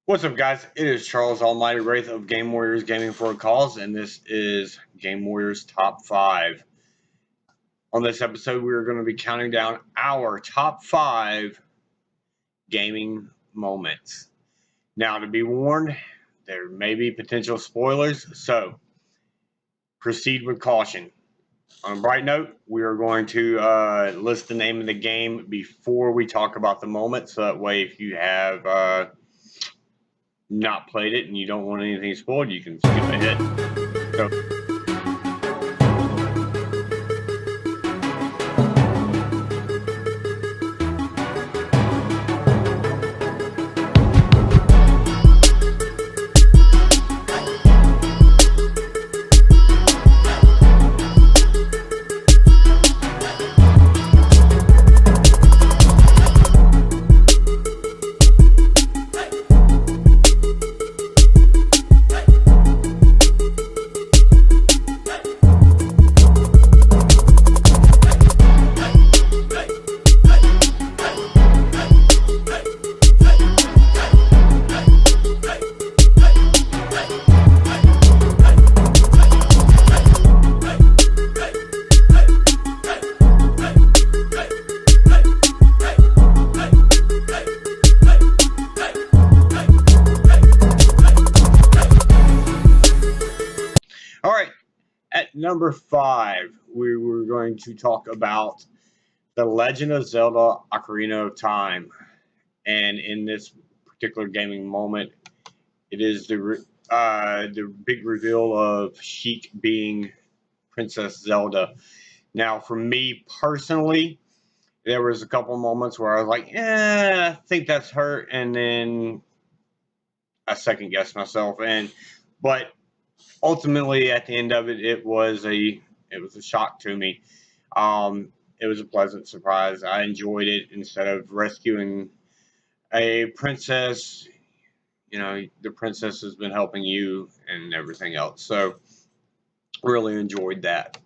What's up, guys? It is Charles Almighty Wraith of Game Warriors Gaming for a Cause, and this is Game Warriors Top 5. On this episode, we are going to be counting down our top 5 gaming moments. Now, to be warned, there may be potential spoilers, so proceed with caution. On a bright note, we are going to list the name of the game before we talk about the moment, so that way, if you have not played it and you don't want anything spoiled, you can skip ahead. So, all right, at number 5, we were going to talk about The Legend of Zelda Ocarina of Time. And in this particular gaming moment, it is the big reveal of Sheik being Princess Zelda. Now, for me personally, there was a couple moments where I was like, I think that's her, and then I second guessed myself. But ultimately, at the end of it, it was a shock to me. It was a pleasant surprise. I enjoyed it. Instead of rescuing a princess, the princess has been helping you and everything else. So really enjoyed that.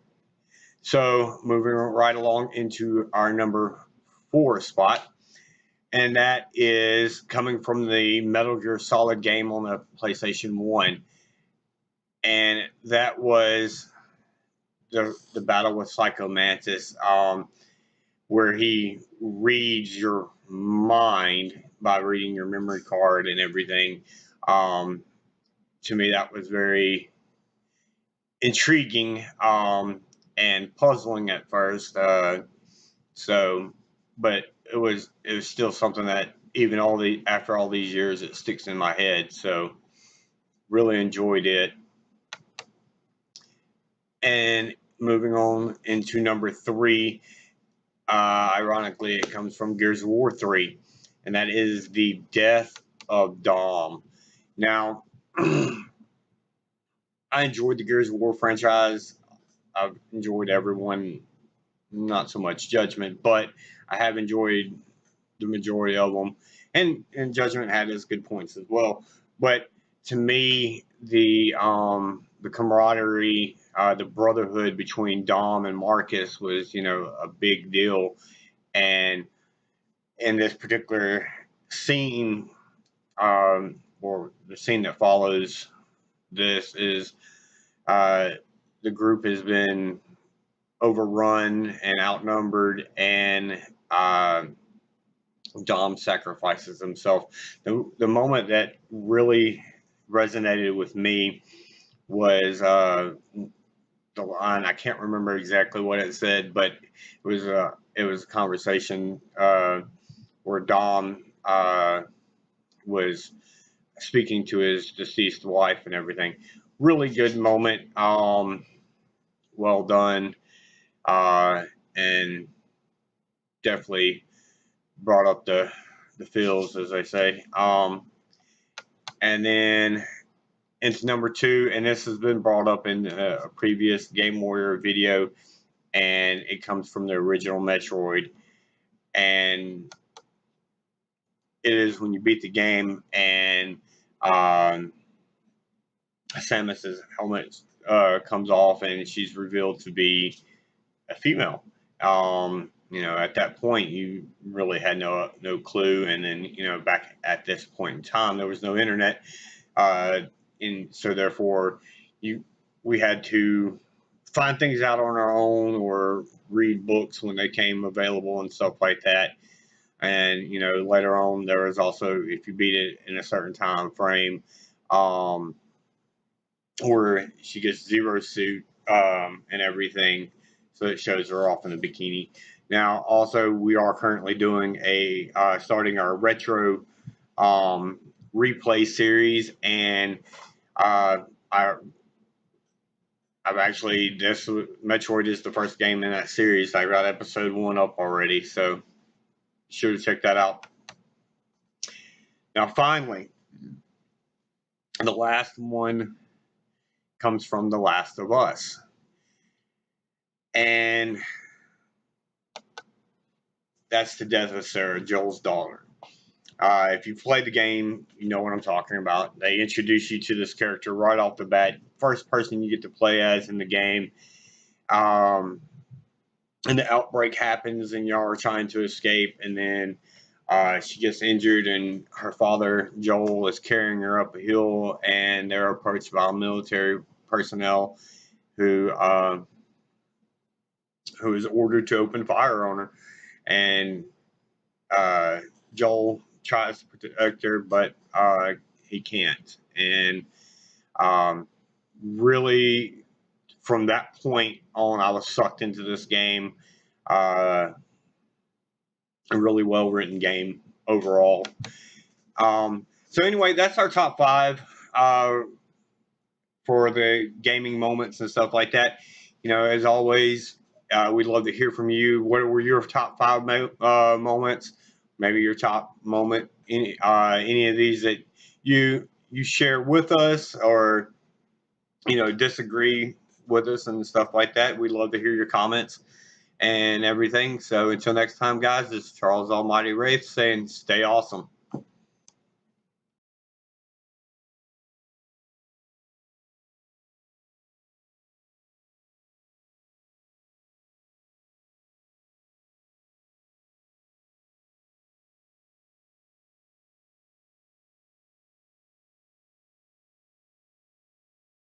So moving right along into our number 4 spot, and that is coming from the Metal Gear Solid game on the PlayStation 1. And that was the battle with Psycho Mantis, where he reads your mind by reading your memory card and everything. To me, that was very intriguing and puzzling at first. But it was still something that even after all these years, it sticks in my head. So really enjoyed it. And moving on into number 3, ironically, it comes from Gears of War 3, and that is the death of Dom. Now, I enjoyed the Gears of War franchise. I've enjoyed everyone, not so much Judgment, but I have enjoyed the majority of them, and Judgment had its good points as well. But to me, the camaraderie, the brotherhood between Dom and Marcus was, a big deal. And in this particular scene, or the scene that follows this is uh, the group has been overrun and outnumbered, and Dom sacrifices himself. The moment that really resonated with me was the line. I can't remember exactly what it said, but it was a conversation where Dom was speaking to his deceased wife and everything. Really good moment. Well done, and definitely brought up the feels, as they say. And then into number 2, and this has been brought up in a previous Game Warrior video, and it comes from the original Metroid. And it is when you beat the game and Samus's helmet comes off, and she's revealed to be a female. you know, at that point, you really had no clue. And then, you know, back at this point in time, there was no internet, and so therefore, we had to find things out on our own or read books when they came available and stuff like that. And you know, later on, there was also, if you beat it in a certain time frame, um, where she gets zero suit, and everything, so it shows her off in a bikini. Now, also, we are currently doing starting our retro replay series, and uh, I, I've actually, this Metroid is the first game in that series. I got episode 1 up already, so be sure to check that out. Now, finally, the last one comes from The Last of Us. And that's the death of Sarah, Joel's daughter. If you played the game, you know what I'm talking about. They introduce you to this character right off the bat. First person you get to play as in the game. And the outbreak happens, and y'all are trying to escape. And then she gets injured, and her father, Joel, is carrying her up a hill. And they're approached by military personnel who is ordered to open fire on her. And Joel tries to protect her, but he can't. And really, from that point on, I was sucked into this game. A really well written game overall. So anyway, that's our top 5 for the gaming moments and stuff like that. You know, as always, we'd love to hear from you. What were your top 5 moments? Maybe your top moment, any of these that you share with us, or you know, disagree with us and stuff like that. We'd love to hear your comments and everything. So until next time, guys, this is Charles Almighty Wraith saying, stay awesome.